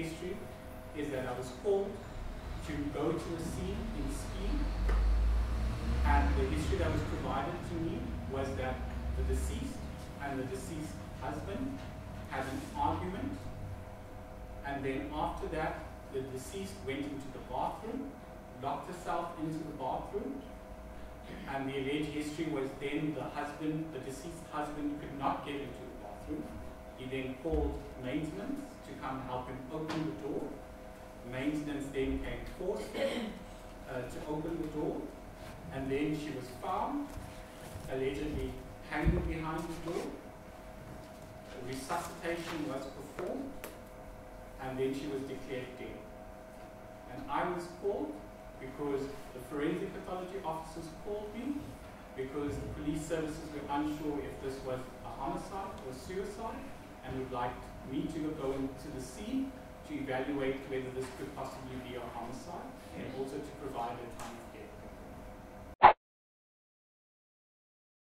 history is that I was called to go to a scene in Ski, and the history that was provided to me was that the deceased and the deceased husband had an argument, and then after that the deceased went into the bathroom, locked herself into the bathroom, and the alleged history was then the deceased husband could not get into the bathroom. He then called maintenance to come help him open the door. Maintenance then came forced to open the door, and then she was found allegedly hanging behind the door. Resuscitation was performed, and then she was declared dead. And I was called because the forensic pathology officers called me because the police services were unsure if this was a homicide or suicide, and would like me to go into the scene to evaluate whether this could possibly be a homicide, and also to provide a time